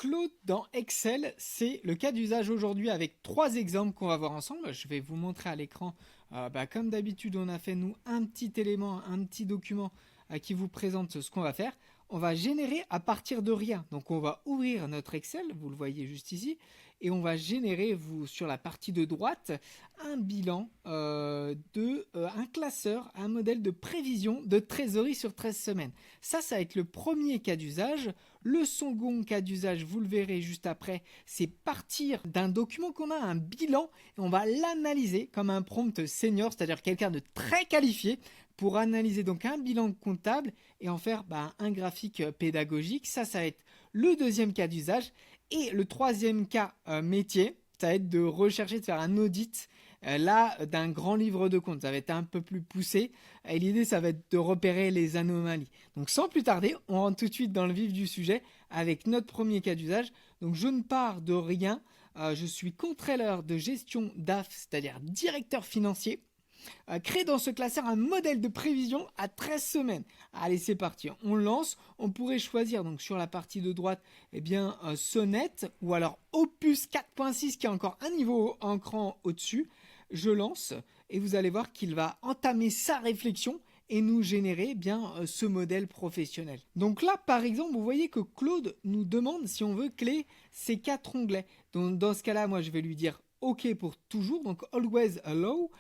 Claude dans Excel, c'est le cas d'usage aujourd'hui avec 3 exemples qu'on va voir ensemble. Je vais vous montrer à l'écran, comme d'habitude on a fait nous un petit élément, un petit document qui vous présente ce qu'on va faire. On va générer à partir de rien. Donc on va ouvrir notre Excel, vous le voyez juste ici, et on va générer sur la partie de droite un bilan un classeur, un modèle de prévision de trésorerie sur 13 semaines. Ça va être le premier cas d'usage. Le second cas d'usage, vous le verrez juste après, c'est partir d'un document qu'on a, un bilan, et on va l'analyser comme un prompt senior, c'est-à-dire quelqu'un de très qualifié pour analyser donc un bilan comptable et en faire un graphique pédagogique. Ça va être le deuxième cas d'usage. Et le troisième cas métier, ça va être de rechercher, de faire un audit d'un grand livre de compte. Ça va être un peu plus poussé. Et l'idée, ça va être de repérer les anomalies. Donc sans plus tarder, on rentre tout de suite dans le vif du sujet avec notre premier cas d'usage. Donc je ne pars de rien. Je suis contrôleur de gestion DAF, c'est-à-dire directeur financier. Créer dans ce classeur un modèle de prévision à 13 semaines. Allez, c'est parti. On lance. On pourrait choisir donc sur la partie de droite, Sonnet ou alors Opus 4.6 qui est encore un niveau en cran au-dessus. Je lance et vous allez voir qu'il va entamer sa réflexion et nous générer ce modèle professionnel. Donc là, par exemple, vous voyez que Claude nous demande si on veut créer ces 4 onglets. Donc dans ce cas-là, moi, je vais lui dire OK pour toujours, donc always allow.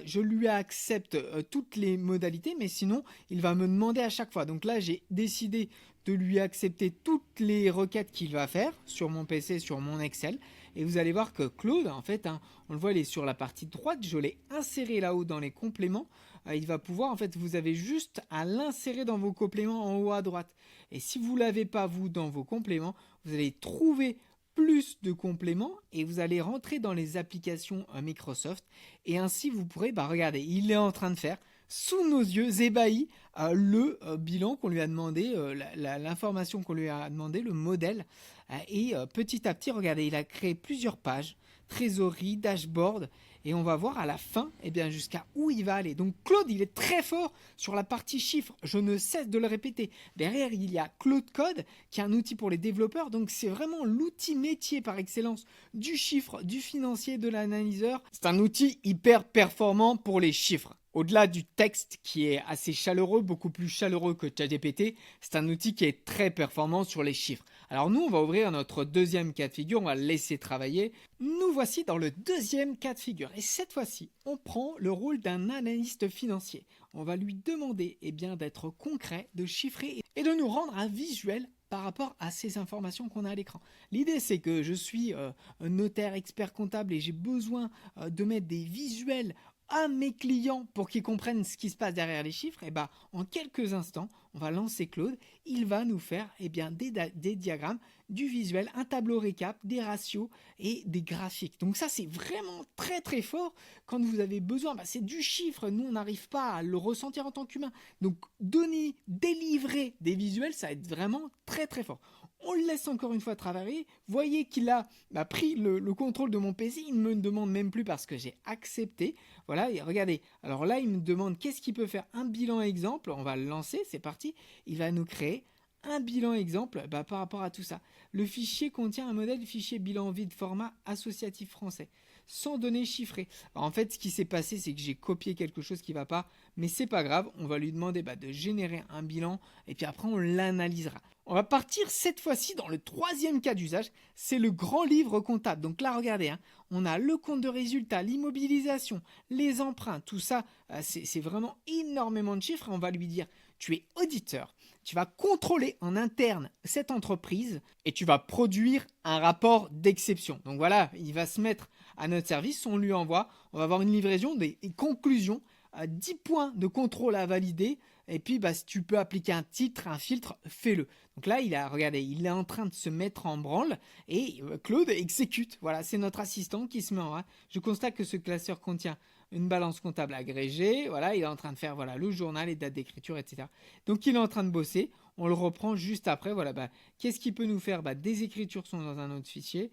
Je lui accepte toutes les modalités, mais sinon, il va me demander à chaque fois. Donc là, j'ai décidé de lui accepter toutes les requêtes qu'il va faire sur mon PC, sur mon Excel. Et vous allez voir que Claude, en fait, on le voit, il est sur la partie droite. Je l'ai inséré là-haut dans les compléments. Il va pouvoir, en fait, vous avez juste à l'insérer dans vos compléments en haut à droite. Et si vous ne l'avez pas, vous, dans vos compléments, vous allez trouver plus de compléments et vous allez rentrer dans les applications Microsoft et ainsi vous pourrez, regardez, il est en train de faire sous nos yeux ébahis le bilan qu'on lui a demandé, l'information qu'on lui a demandé, le modèle et petit à petit, regardez, il a créé plusieurs pages, trésorerie, dashboard et on va voir à la fin jusqu'à où il va aller. Donc Claude, il est très fort sur la partie chiffres, je ne cesse de le répéter. Derrière, il y a Claude Code qui est un outil pour les développeurs, donc c'est vraiment l'outil métier par excellence du chiffre, du financier, de l'analyseur. C'est un outil hyper performant pour les chiffres. Au-delà du texte qui est assez chaleureux, beaucoup plus chaleureux que ChatGPT, c'est un outil qui est très performant sur les chiffres. Alors nous, on va ouvrir notre deuxième cas de figure, on va le laisser travailler. Nous voici dans le deuxième cas de figure. Et cette fois-ci, on prend le rôle d'un analyste financier. On va lui demander d'être concret, de chiffrer et de nous rendre un visuel par rapport à ces informations qu'on a à l'écran. L'idée, c'est que je suis un notaire expert comptable et j'ai besoin de mettre des visuels à mes clients pour qu'ils comprennent ce qui se passe derrière les chiffres. Et en quelques instants, on va lancer Claude. Il va nous faire des diagrammes, du visuel, un tableau récap, des ratios et des graphiques. Donc ça, c'est vraiment très très fort quand vous avez besoin. C'est du chiffre. Nous, on n'arrive pas à le ressentir en tant qu'humain. Donc délivrer des visuels, ça va être vraiment très très fort. On le laisse encore une fois travailler. Voyez qu'il a pris le contrôle de mon PC. Il ne me demande même plus parce que j'ai accepté. Voilà, et regardez. Alors là, il me demande qu'est-ce qu'il peut faire. Un bilan exemple. On va le lancer, c'est parti. Il va nous créer un bilan exemple par rapport à tout ça. Le fichier contient un modèle fichier bilan vide format associatif français, sans données chiffrées. Alors en fait, ce qui s'est passé, c'est que j'ai copié quelque chose qui ne va pas, mais c'est pas grave. On va lui demander de générer un bilan et puis après, on l'analysera. On va partir cette fois-ci dans le troisième cas d'usage, c'est le grand livre comptable. Donc là, regardez, on a le compte de résultat, l'immobilisation, les emprunts, tout ça, c'est vraiment énormément de chiffres. On va lui dire, tu es auditeur, tu vas contrôler en interne cette entreprise et tu vas produire un rapport d'exception. Donc voilà, il va se mettre à notre service, on lui envoie, on va avoir une livraison des conclusions, 10 points de contrôle à valider. Et puis, si tu peux appliquer un titre, un filtre, fais-le. Donc là, regardez, il est en train de se mettre en branle et Claude exécute. Voilà, c'est notre assistant qui se met en rang. Je constate que ce classeur contient une balance comptable agrégée. Voilà, il est en train de faire le journal, les dates d'écriture, etc. Donc, il est en train de bosser. On le reprend juste après. Voilà, qu'est-ce qu'il peut nous faire? Des écritures sont dans un autre fichier.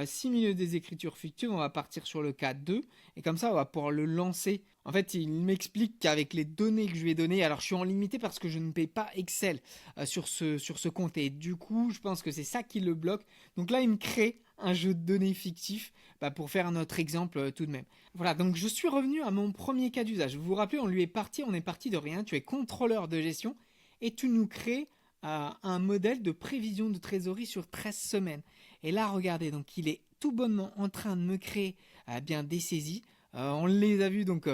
6 milieux des écritures fictives, on va partir sur le cas 2. Et comme ça, on va pouvoir le lancer En fait, il m'explique qu'avec les données que je lui ai données, alors je suis en limité parce que je ne paye pas Excel sur ce compte. Et du coup, je pense que c'est ça qui le bloque. Donc là, il me crée un jeu de données fictif pour faire notre exemple tout de même. Voilà, donc je suis revenu à mon premier cas d'usage. Vous vous rappelez, on est parti de rien. Tu es contrôleur de gestion et tu nous crées un modèle de prévision de trésorerie sur 13 semaines. Et là, regardez, donc il est tout bonnement en train de me créer bien des saisies. On les a vus donc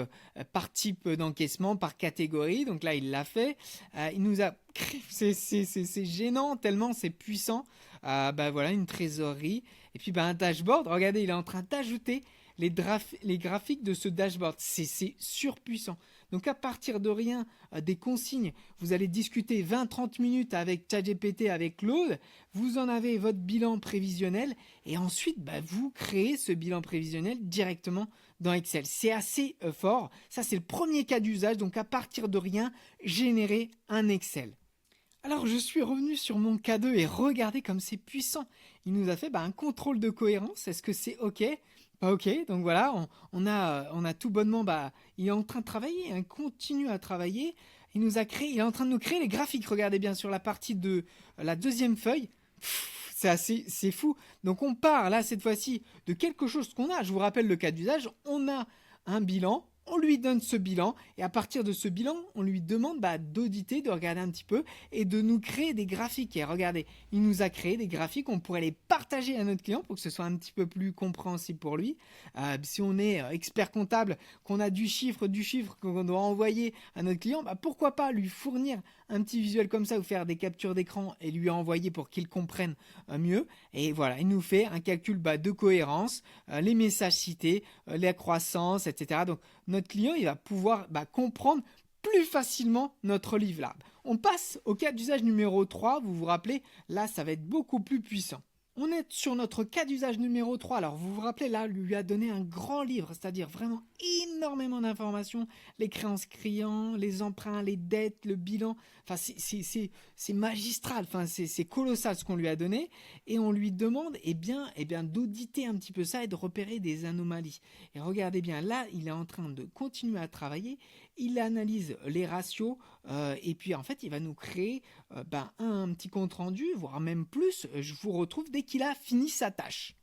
par type d'encaissement, par catégorie. Donc là, il l'a fait. Il nous a créé. C'est gênant tellement c'est puissant. Voilà, une trésorerie. Et puis un dashboard. Regardez, il est en train d'ajouter les graphiques de ce dashboard. C'est surpuissant. Donc à partir de rien, des consignes, vous allez discuter 20-30 minutes avec ChatGPT, avec Claude, vous en avez votre bilan prévisionnel et ensuite vous créez ce bilan prévisionnel directement dans Excel. C'est assez fort. Ça, c'est le premier cas d'usage. Donc à partir de rien, générer un Excel. Alors je suis revenu sur mon K2 et regardez comme c'est puissant. Il nous a fait un contrôle de cohérence. Est-ce que c'est OK? Pas OK. Donc voilà, on a tout bonnement, il est en train de travailler, il continue à travailler. Il est en train de nous créer les graphiques. Regardez bien sur la partie de la deuxième feuille. C'est fou. Donc on part là cette fois-ci de quelque chose qu'on a. Je vous rappelle le cas d'usage. On a un bilan. On lui donne ce bilan et à partir de ce bilan, on lui demande d'auditer, de regarder un petit peu et de nous créer des graphiques. Et regardez, il nous a créé des graphiques, on pourrait les partager à notre client pour que ce soit un petit peu plus compréhensible pour lui. Si on est expert comptable, qu'on a du chiffre qu'on doit envoyer à notre client, pourquoi pas lui fournir un petit visuel comme ça ou faire des captures d'écran et lui envoyer pour qu'il comprenne mieux. Et voilà, il nous fait un calcul de cohérence, les messages cités, la croissance, etc. Donc notre client il va pouvoir comprendre plus facilement notre livre là. On passe au cas d'usage numéro 3, vous vous rappelez, là ça va être beaucoup plus puissant. On est sur notre cas d'usage numéro 3. Alors vous vous rappelez là, lui a donné un grand livre, c'est-à-dire vraiment énormément d'informations, les créances clients, les emprunts, les dettes, le bilan. Enfin c'est magistral, enfin c'est colossal ce qu'on lui a donné et on lui demande d'auditer un petit peu ça et de repérer des anomalies. Et regardez bien, là il est en train de continuer à travailler, il analyse les ratios et puis en fait il va nous créer un petit compte rendu, voire même plus. Je vous retrouve dès qu'il a fini sa tâche.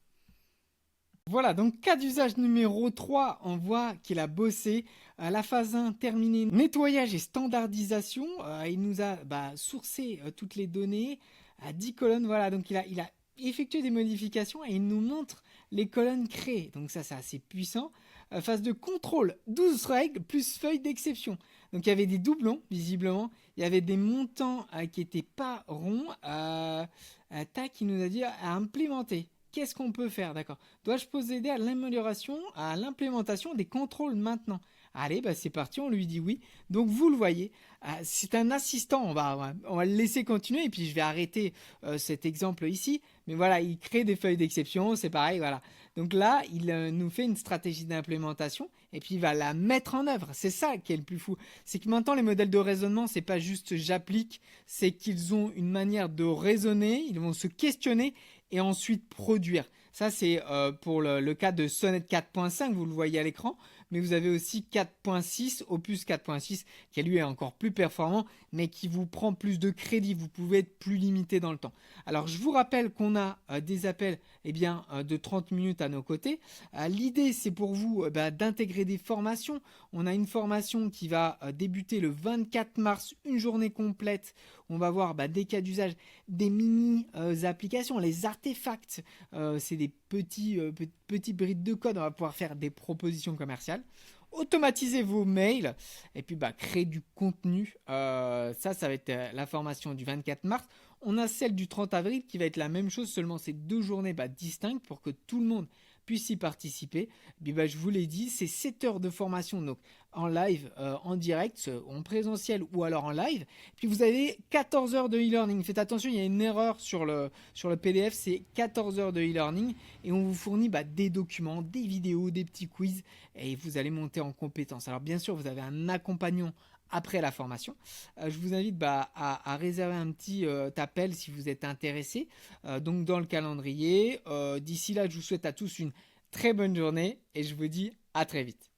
Voilà, donc cas d'usage numéro 3, on voit qu'il a bossé. La phase 1 terminée, nettoyage et standardisation. Il nous a sourcé toutes les données à 10 colonnes. Voilà, donc il a effectué des modifications et il nous montre les colonnes créées. Donc ça, c'est assez puissant. Phase de contrôle, 12 règles plus feuilles d'exception. Donc il y avait des doublons, visiblement. Il y avait des montants qui n'étaient pas ronds. Tac, il nous a dit à implémenter. Qu'est-ce qu'on peut faire, d'accord? Dois-je procéder à l'amélioration, à l'implémentation des contrôles maintenant? Allez, c'est parti, on lui dit oui. Donc vous le voyez, c'est un assistant, on va le laisser continuer et puis je vais arrêter cet exemple ici. Mais voilà, il crée des feuilles d'exception, c'est pareil, voilà. Donc là, il nous fait une stratégie d'implémentation et puis il va la mettre en œuvre. C'est ça qui est le plus fou. C'est que maintenant, les modèles de raisonnement, c'est pas juste j'applique, c'est qu'ils ont une manière de raisonner, ils vont se questionner et ensuite produire. Ça, c'est pour le cas de Sonnet 4.5, vous le voyez à l'écran. Mais vous avez aussi 4.6, Opus 4.6, qui lui est encore plus performant, mais qui vous prend plus de crédit. Vous pouvez être plus limité dans le temps. Alors, je vous rappelle qu'on a des appels de 30 minutes à nos côtés. L'idée, c'est pour vous d'intégrer des formations. On a une formation qui va débuter le 24 mars, une journée complète. On va voir des cas d'usage, des mini-applications, les artefacts. C'est des petits brides de code. On va pouvoir faire des propositions commerciales. Automatiser vos mails et puis créer du contenu. Ça va être la formation du 24 mars. On a celle du 30 avril qui va être la même chose, seulement c'est 2 journées distinctes pour que tout le monde puisse y participer. Puis, je vous l'ai dit, c'est 7 heures de formation donc en live, en direct, en présentiel ou alors en live. Puis vous avez 14 heures de e-learning. Faites attention, il y a une erreur sur le PDF, c'est 14 heures de e-learning et on vous fournit des documents, des vidéos, des petits quiz et vous allez monter en compétences. Alors bien sûr, vous avez un accompagnant après la formation. Je vous invite à réserver un petit appel si vous êtes intéressé. Donc dans le calendrier. D'ici là, je vous souhaite à tous une très bonne journée et je vous dis à très vite.